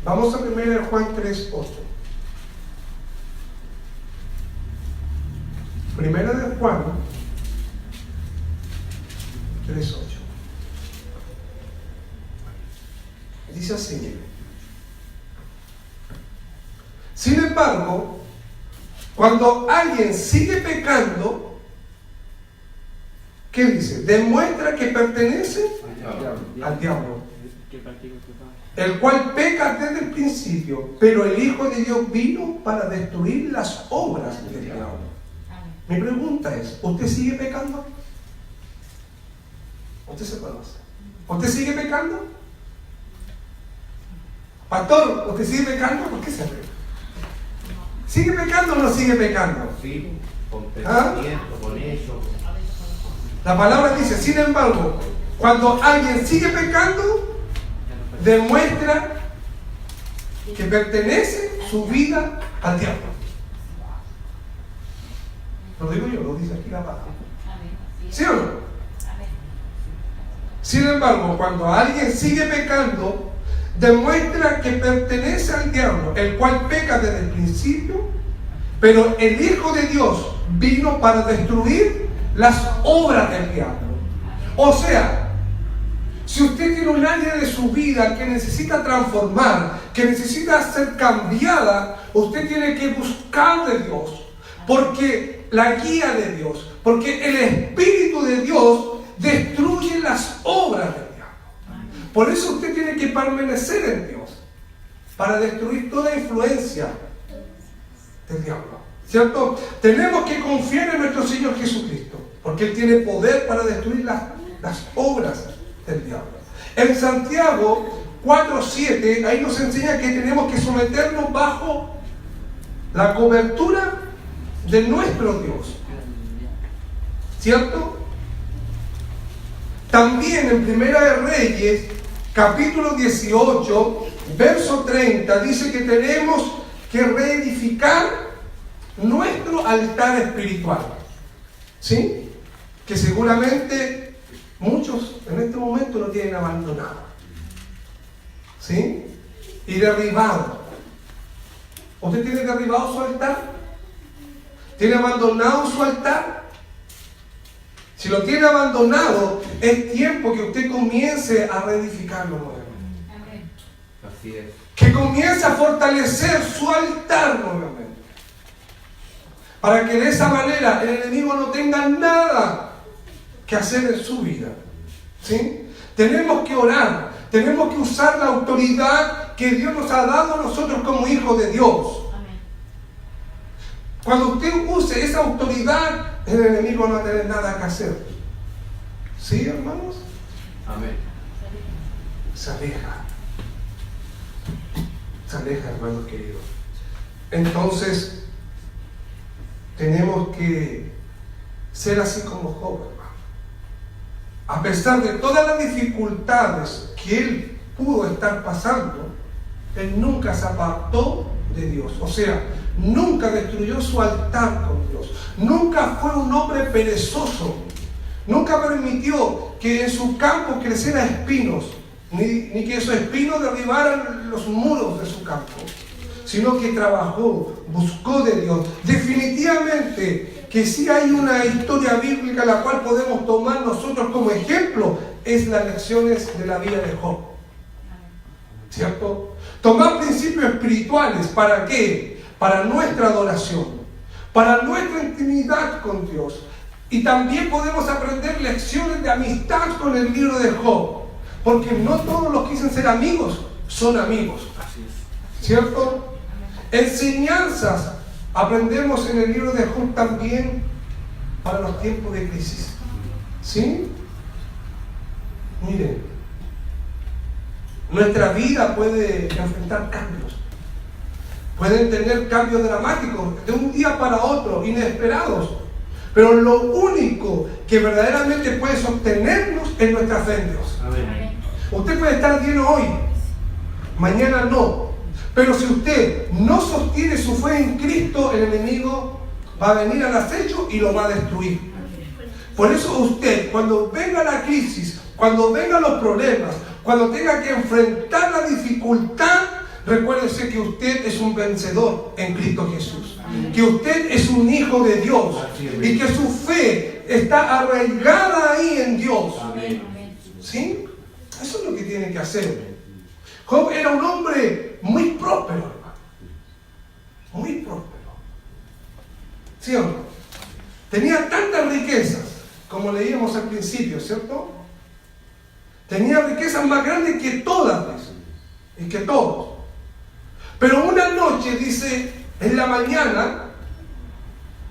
Vamos a 1 de Juan 3:8. 1 de Juan 3:8. Dice así, miren. Sin embargo, cuando alguien sigue pecando, ¿qué dice? Demuestra que pertenece al diablo, el cual peca desde el principio, pero el Hijo de Dios vino para destruir las obras del diablo. Mi pregunta es, ¿usted sigue pecando? ¿Usted se conoce? ¿Usted sigue pecando? Pastor, ¿usted sigue pecando? ¿Por qué se ríe? ¿Sigue pecando o no sigue pecando? Sí, con pensamiento, con ellos. La palabra dice, sin embargo, cuando alguien sigue pecando, demuestra que pertenece su vida al diablo. Lo digo yo, lo dice aquí la palabra. ¿Sí o no? Sin embargo, cuando alguien sigue pecando, demuestra que pertenece al diablo, el cual peca desde el principio, pero el Hijo de Dios vino para destruir las obras del diablo. O sea, si usted tiene un área de su vida que necesita transformar, que necesita ser cambiada, usted tiene que buscar de Dios, porque la guía de Dios, porque el Espíritu de Dios destruye las obras del diablo. Por eso usted tiene que permanecer en Dios, para destruir toda influencia del diablo, ¿cierto? Tenemos que confiar en nuestro Señor Jesucristo, porque Él tiene poder para destruir las obras del diablo. En Santiago 4:7, ahí nos enseña que tenemos que someternos bajo la cobertura de nuestro Dios, ¿cierto? También en Primera de Reyes, capítulo 18, verso 30, dice que tenemos que reedificar nuestro altar espiritual, ¿sí? Que seguramente muchos en este momento lo tienen abandonado, ¿sí? Y derribado. ¿Usted tiene derribado su altar? ¿Tiene abandonado su altar? Si lo tiene abandonado, es tiempo que usted comience a reedificarlo nuevamente. Así es. Que comience a fortalecer su altar nuevamente. Para que de esa manera el enemigo no tenga nada que hacer en su vida. ¿Sí? Tenemos que orar, tenemos que usar la autoridad que Dios nos ha dado a nosotros como hijos de Dios. Amén. Cuando usted use esa autoridad, el enemigo no va a tener nada que hacer. ¿Sí, hermanos? Amén. Se aleja. Se aleja, hermanos queridos. Entonces, tenemos que ser así como Job, hermano. A pesar de todas las dificultades que él pudo estar pasando, él nunca se apartó de Dios. O sea, nunca destruyó su altar con Dios. Nunca fue un hombre perezoso. Nunca permitió que en su campo creciera espinos, ni que esos espinos derribaran los muros de su campo, sino que trabajó, buscó de Dios. Definitivamente que si hay una historia bíblica la cual podemos tomar nosotros como ejemplo, es las lecciones de la vida de Job. ¿Cierto? Tomar principios espirituales, ¿para qué? Para nuestra adoración, para nuestra intimidad con Dios. Y también podemos aprender lecciones de amistad con el libro de Job, porque no todos los que dicen ser amigos son amigos. Así es. ¿Cierto? Enseñanzas aprendemos en el libro de Job también para los tiempos de crisis. ¿Sí? Miren, nuestra vida puede enfrentar cambios. Pueden tener cambios dramáticos de un día para otro, inesperados. Pero lo único que verdaderamente puede sostenernos es nuestra fe en Dios. Amén. Usted puede estar lleno hoy, mañana no. Pero si usted no sostiene su fe en Cristo, el enemigo va a venir al acecho y lo va a destruir. Por eso usted, cuando venga la crisis, cuando vengan los problemas, cuando tenga que enfrentar la dificultad, recuérdese que usted es un vencedor en Cristo Jesús. Que usted es un hijo de Dios y que su fe está arraigada ahí en Dios. ¿Sí? Eso es lo que tiene que hacer. Job era un hombre muy próspero, hermano. Muy próspero. ¿Sí o no? Tenía tantas riquezas, como leíamos al principio, ¿cierto? Tenía riquezas más grandes que todas y que todos. Pero una noche, dice, en la mañana,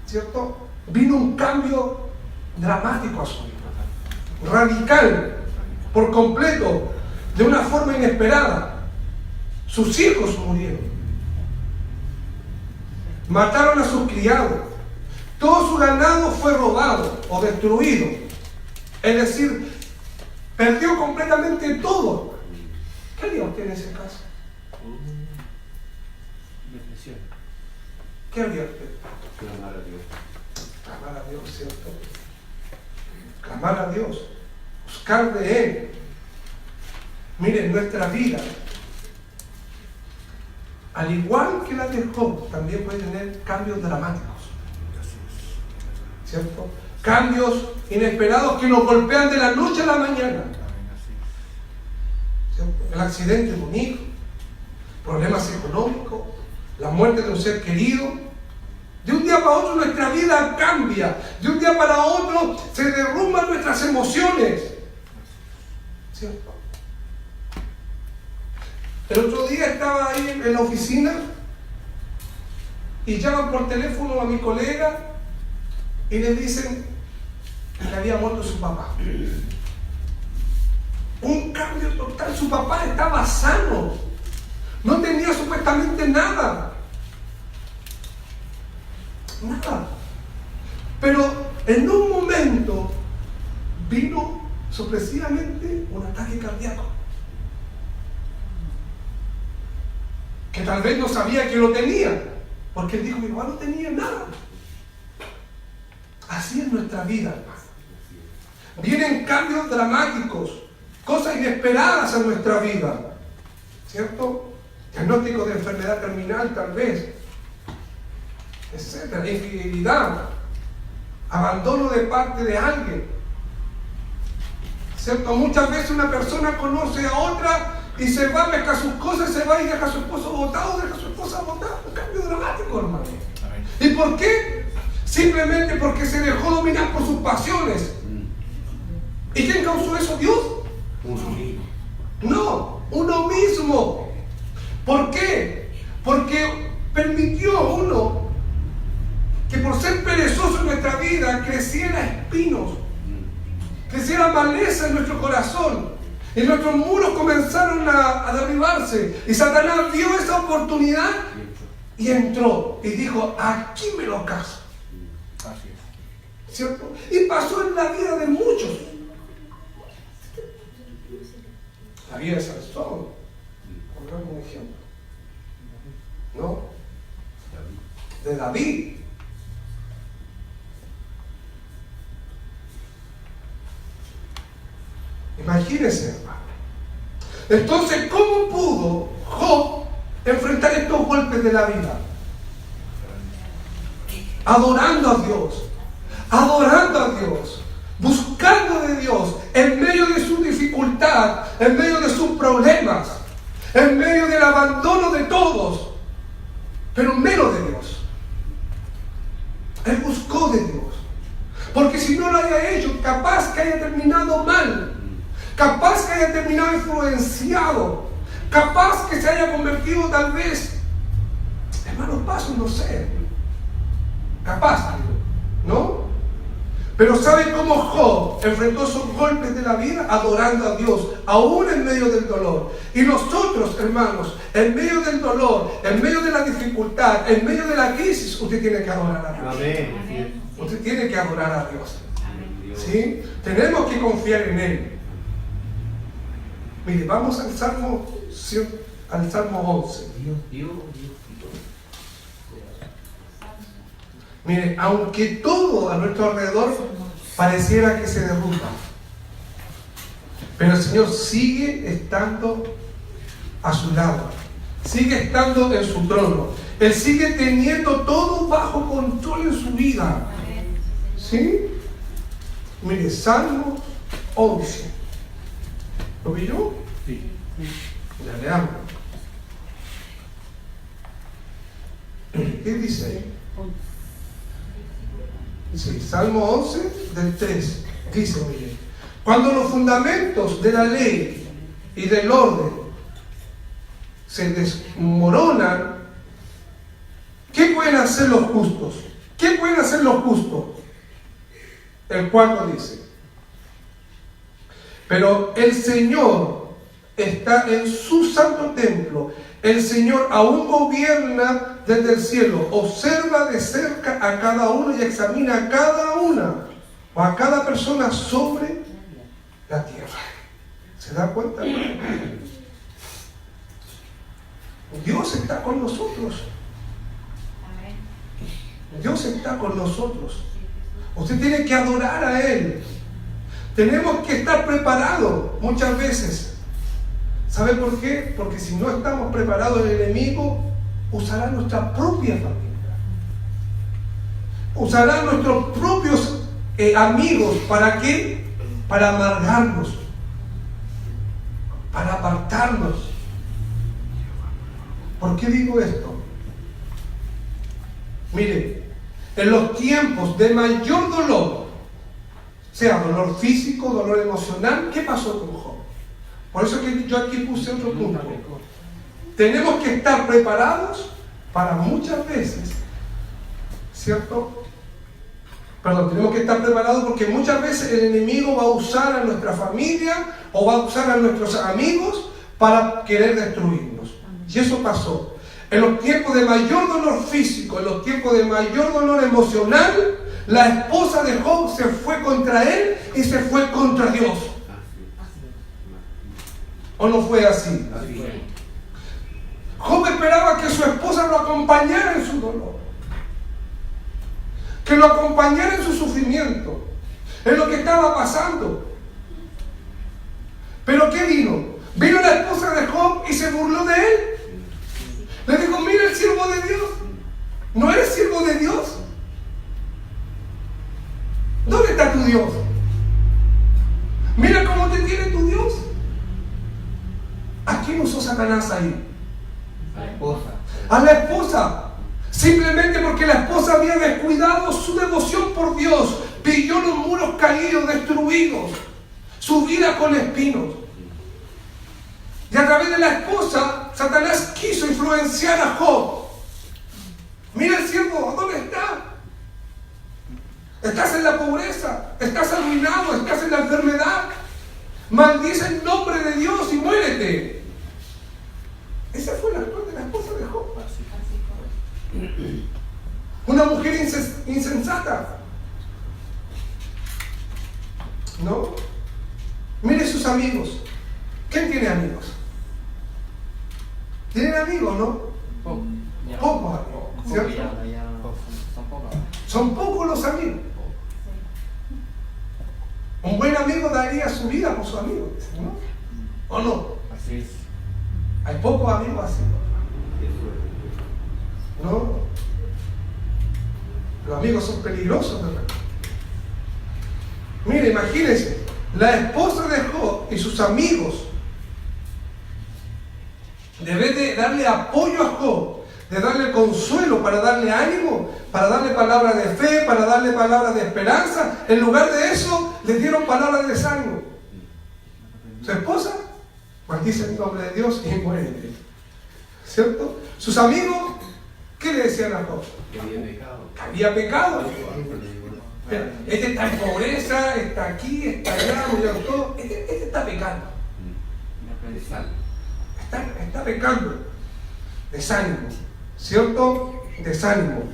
¿cierto? Vino un cambio dramático a su vida. Radical, por completo, de una forma inesperada. Sus hijos murieron. Mataron a sus criados. Todo su ganado fue robado o destruido. Es decir, perdió completamente todo. ¿Qué haría usted en ese caso? Depresión. ¿Qué haría usted? Clamar a Dios. Clamar a Dios, ¿cierto? Clamar a Dios. Buscar de Él. Miren, nuestra vida, al igual que la de Job, también puede tener cambios dramáticos. ¿Cierto? Cambios inesperados que nos golpean de la noche a la mañana. ¿Cierto? El accidente de un hijo, problemas económicos, la muerte de un ser querido. De un día para otro nuestra vida cambia. De un día para otro se derrumban nuestras emociones. ¿Cierto? El otro día estaba ahí en la oficina y llaman por teléfono a mi colega y le dicen que había muerto su papá. Un cambio total. Su papá estaba sano. No tenía supuestamente nada. Nada. Pero en un momento vino sorpresivamente un ataque cardíaco. Que tal vez no sabía que lo tenía. Porque él dijo, igual no tenía nada. Así es nuestra vida, hermano. Vienen cambios dramáticos, cosas inesperadas en nuestra vida. ¿Cierto? Diagnóstico de enfermedad terminal tal vez, etcétera, infidelidad, abandono de parte de alguien. ¿Cierto? Muchas veces una persona conoce a otra y se va, pesca sus cosas, se va y deja a su esposo botado, deja a su esposa botada. Un cambio dramático, hermano. ¿Y por qué? Simplemente porque se dejó dominar por sus pasiones. ¿Y quién causó eso? ¿Dios? Uno mismo. No, uno mismo. ¿Por qué? Porque permitió uno que por ser perezoso en nuestra vida creciera espinos, creciera maleza en nuestro corazón, y nuestros muros comenzaron a derribarse, y Satanás vio esa oportunidad y entró y dijo: aquí me lo caso. Así es. ¿Cierto? Y pasó en la vida de muchos. La vida de Sansón, por dar un ejemplo, ¿no? De David. Imagínense, hermano. Entonces, ¿cómo pudo Job enfrentar estos golpes de la vida? Adorando a Dios, buscando de Dios, en medio de su dificultad, en medio de sus problemas, en medio del abandono de todos, pero menos de Dios. Él buscó de Dios, porque si no lo haya hecho, capaz que haya terminado mal, capaz que haya terminado influenciado, capaz que se haya convertido tal vez, hermanos, paso, no sé, capaz, ¿no? Pero ¿sabe cómo Job enfrentó esos golpes de la vida? Adorando a Dios, aún en medio del dolor. Y nosotros, hermanos, en medio del dolor, en medio de la dificultad, en medio de la crisis, usted tiene que adorar a Dios. Amén. Usted tiene que adorar a Dios. ¿Sí? Tenemos que confiar en Él. Mire, vamos al Salmo 11. Dios. Mire, aunque todo a nuestro alrededor pareciera que se derrumba, pero el Señor sigue estando a su lado, sigue estando en su trono. Él sigue teniendo todo bajo control en su vida. ¿Sí? Mire, Salmo 11. ¿Lo vio? Sí. Ya leamos. ¿Qué dice ahí? Sí, Salmo 11 del 3. Dice, mire: cuando los fundamentos de la ley y del orden se desmoronan, ¿qué pueden hacer los justos? ¿Qué pueden hacer los justos? El 4 dice: pero el Señor está en su santo templo. El Señor aún gobierna desde el cielo, observa de cerca a cada uno y examina a cada una o a cada persona sobre la tierra. ¿Se da cuenta? Dios está con nosotros. Dios está con nosotros. Usted tiene que adorar a Él. Tenemos que estar preparados muchas veces. ¿Sabe por qué? Porque si no estamos preparados, el enemigo usará nuestra propia familia. Usará nuestros propios amigos. ¿Para qué? Para amargarnos. Para apartarnos. ¿Por qué digo esto? Mire, en los tiempos de mayor dolor, sea dolor físico, dolor emocional, ¿qué pasó con Job? Por eso que yo aquí puse otro punto. Tenemos que estar preparados para muchas veces, ¿cierto? Perdón, tenemos que estar preparados porque muchas veces el enemigo va a usar a nuestra familia o va a usar a nuestros amigos para querer destruirnos. Y eso pasó. En los tiempos de mayor dolor físico, en los tiempos de mayor dolor emocional, la esposa de Job se fue contra él y se fue contra Dios. ¿O no fue así? Job esperaba que su esposa lo acompañara en su dolor, que lo acompañara en su sufrimiento, en lo que estaba pasando. ¿Pero qué vino? Vino la esposa de Job y se burló de él. Le dijo: mira, el siervo de Dios. ¿No eres siervo de Dios? ¿Dónde está tu Dios? Mira cómo te tiene tu Dios. Aquí quién usó Satanás ahí? A la esposa. A la esposa. Simplemente porque la esposa había descuidado su devoción por Dios, vio los muros caídos, destruidos, su vida con espinos. Y a través de la esposa, Satanás quiso influenciar a Job. Mira el siervo, ¿dónde está? Estás en la pobreza, estás arruinado, estás en la enfermedad. Maldice el nombre de Dios y muérete. Esa fue la actuación de la esposa de Job. Una mujer insensata. ¿No? Mire sus amigos. ¿Quién tiene amigos? ¿Tienen amigos, no? Pocos amigos, ¿cierto? Son pocos los amigos. Un buen amigo daría su vida por su amigo, ¿no? ¿O no? Así es. Hay pocos amigos así, ¿no? Los amigos son peligrosos, ¿verdad? Mire, imagínense, la esposa de Job y sus amigos, en vez de darle apoyo a Job, de darle consuelo, para darle ánimo, para darle palabras de fe, para darle palabras de esperanza, en lugar de eso, le dieron palabras de desánimo. Su esposa maldice el nombre de Dios y muere. ¿Cierto? Sus amigos, ¿qué le decían a Job? Que había pecado. Que había pecado. Este está en pobreza, está aquí, está allá, murió todo. Este está pecando. Está pecando. Desánimo. ¿Cierto? Desánimo.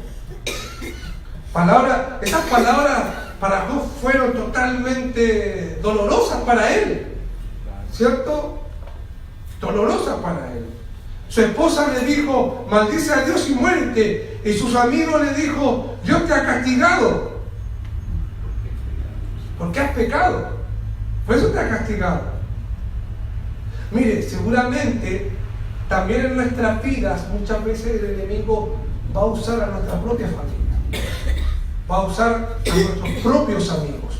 Esas palabras para Job fueron totalmente dolorosas para él. ¿Cierto? Dolorosas para él. Su esposa le dijo, maldice a Dios y muérete. Y sus amigos le dijo, Dios te ha castigado. Porque has pecado. Por eso te ha castigado. Mire, seguramente también en nuestras vidas muchas veces el enemigo va a usar a nuestra propia familia. Va a usar a nuestros propios amigos.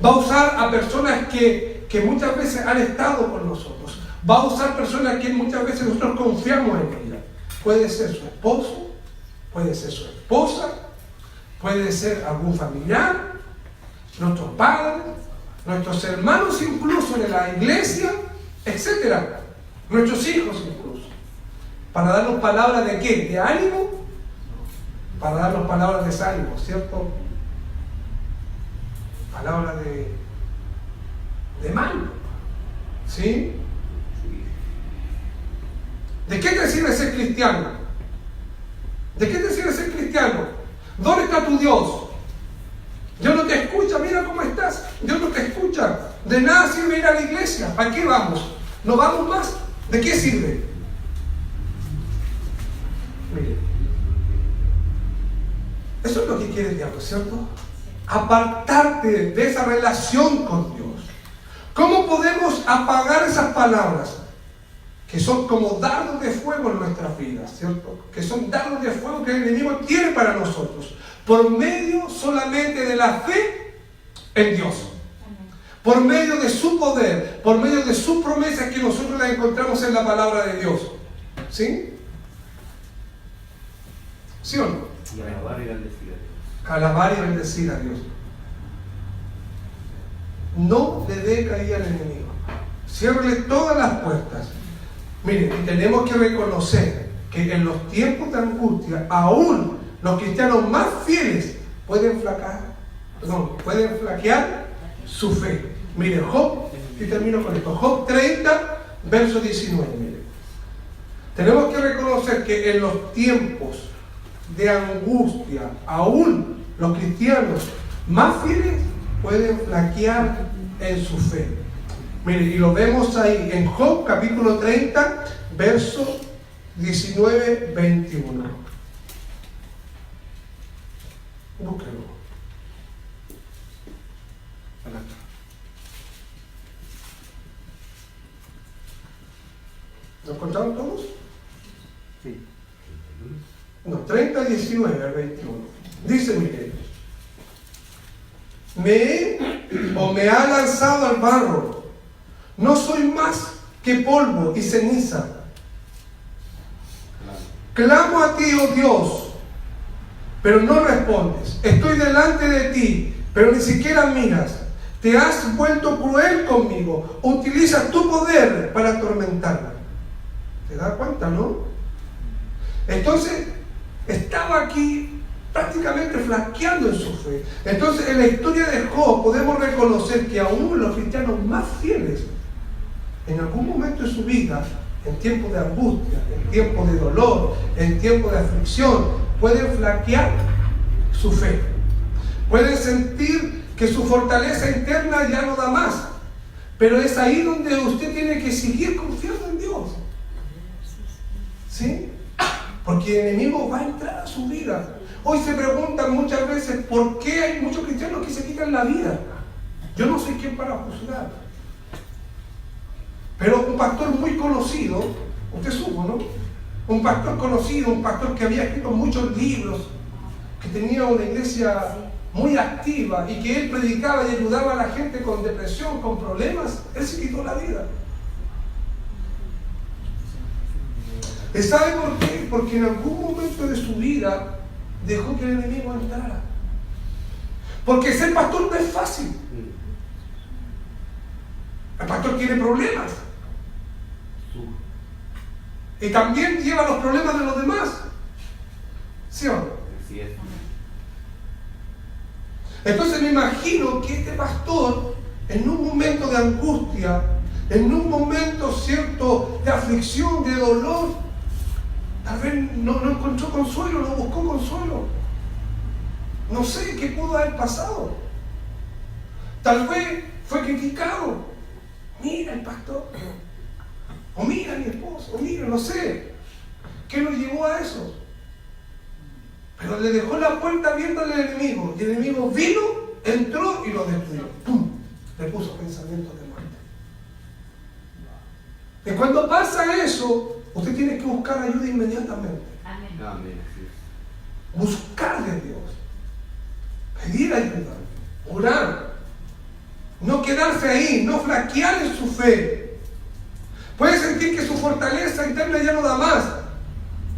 Va a usar a personas que muchas veces han estado con nosotros. Va a usar personas que muchas veces nosotros confiamos en ella. Puede ser su esposo, puede ser su esposa, puede ser algún familiar, nuestros padres, nuestros hermanos incluso de la iglesia, etc. Nuestros hijos incluso. Para darnos palabras de ¿qué? ¿De ánimo? Para darnos palabras de desánimo, ¿cierto? Palabras de mal. ¿Sí? ¿De qué te sirve ser cristiano? ¿De qué te sirve ser cristiano? ¿Dónde está tu Dios? Dios no te escucha, mira cómo estás. Dios no te escucha. De nada sirve ir a la iglesia. ¿Para qué vamos? ¿No vamos más? ¿De qué sirve? Mire. Eso es lo que quiere el diablo, ¿cierto? Apartarte de esa relación con Dios. ¿Cómo podemos apagar esas palabras? Que son como dardos de fuego en nuestras vidas, ¿cierto? Que son dardos de fuego que el enemigo tiene para nosotros. Por medio solamente de la fe en Dios. Por medio de su poder, por medio de sus promesas que nosotros las encontramos en la palabra de Dios. ¿Sí? ¿Sí o no? Y alabar y bendecir a Dios. Alabar y bendecir a Dios. No le dé caída al enemigo. Ciérrele todas las puertas. Miren, y tenemos que reconocer que en los tiempos de angustia, aún los cristianos más fieles pueden flaquear su fe. Mire, Job, y termino con esto, Job 30, verso 19. Mire. Tenemos que reconocer que en los tiempos de angustia, aún los cristianos más fieles pueden flaquear en su fe. Mire, y lo vemos ahí en Job capítulo 30, verso 19, 21. Búsquelo. ¿Lo encontraron todos? Sí. No, 30, 19 al 21. Dice, mire, me ha lanzado al barro. No soy más que polvo y ceniza. Clamo a ti, oh Dios, pero no respondes. Estoy delante de ti, pero ni siquiera miras. Te has vuelto cruel conmigo. Utilizas tu poder para atormentarme. ¿Te das cuenta, no? Entonces, estaba aquí prácticamente flaqueando en su fe. Entonces, en la historia de Job podemos reconocer que aún los cristianos más fieles, en algún momento de su vida, en tiempos de angustia, en tiempos de dolor, en tiempos de aflicción, pueden flaquear su fe. Pueden sentir que su fortaleza interna ya no da más. Pero es ahí donde usted tiene que seguir confiando en Dios. ¿Sí? Porque el enemigo va a entrar a su vida. Hoy se preguntan muchas veces por qué hay muchos cristianos que se quitan la vida. Yo no soy quien para juzgar. Pero un pastor muy conocido, usted supo, ¿no? Un pastor conocido, un pastor que había escrito muchos libros, que tenía una iglesia muy activa y que él predicaba y ayudaba a la gente con depresión, con problemas, él se quitó la vida. ¿Y sabe por qué? Porque en algún momento de su vida dejó que el enemigo entrara. Porque ser pastor no es fácil. El pastor tiene problemas. Y también lleva los problemas de los demás. ¿Sí o no? Así es. Entonces me imagino que este pastor, en un momento de angustia, en un momento cierto de aflicción, de dolor, tal vez no encontró consuelo, no buscó consuelo. No sé qué pudo haber pasado. Tal vez fue criticado. Mira el pastor, o mira mi esposo, o mira, no sé. ¿Qué lo llevó a eso? Pero le dejó la puerta abierta al enemigo. Y el enemigo vino, entró y lo destruyó. ¡Pum! Le puso pensamientos de muerte. Y cuando pasa eso, usted tiene que buscar ayuda inmediatamente. Amén. Amén. Buscar de Dios. Pedir ayuda. Orar. No quedarse ahí, no flaquear en su fe. Puede sentir que su fortaleza interna ya no da más,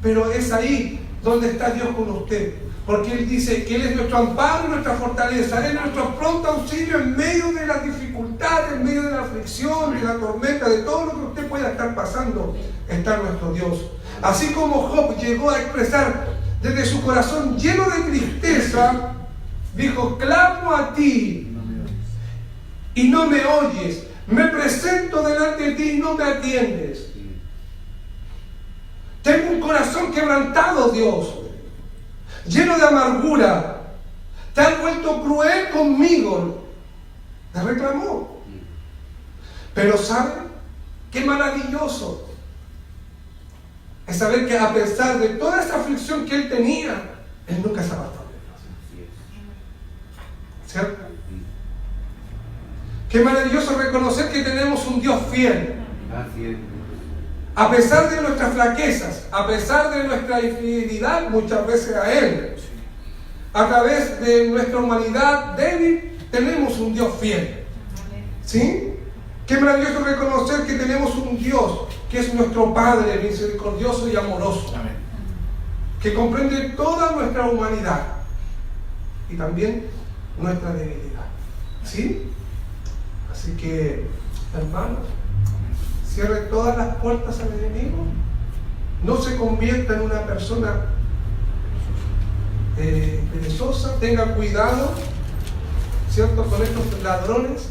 pero es ahí donde está Dios con usted, porque Él dice que Él es nuestro amparo y nuestra fortaleza. Él es nuestro pronto auxilio en medio de las dificultades, en medio de la aflicción, de la tormenta, de todo lo que usted pueda estar pasando. Está nuestro Dios. Así como Job llegó a expresar desde su corazón lleno de tristeza, dijo: clamo a ti y no me oyes, me presento delante de ti y no me atiendes. Tengo un corazón quebrantado, Dios, lleno de amargura. Te has vuelto cruel conmigo. Le reclamó. Pero ¿saben qué maravilloso es saber que a pesar de toda esa aflicción que él tenía, él nunca se apartó de Dios? ¿Cierto? Qué maravilloso reconocer que tenemos un Dios fiel. Así es. A pesar de nuestras flaquezas, a pesar de nuestra infidelidad muchas veces a Él, a través de nuestra humanidad débil, tenemos un Dios fiel. ¿Sí? Qué maravilloso reconocer que tenemos un Dios que es nuestro Padre misericordioso y amoroso. Amén. Que comprende toda nuestra humanidad y también nuestra debilidad. ¿Sí? Así que, hermanos, cierre todas las puertas al enemigo. No se convierta en una persona perezosa. Tenga cuidado, ¿cierto?, con estos ladrones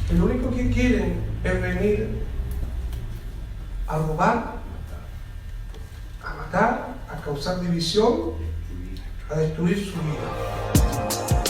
que lo único que quieren es venir a robar, a matar, a causar división, a destruir su vida.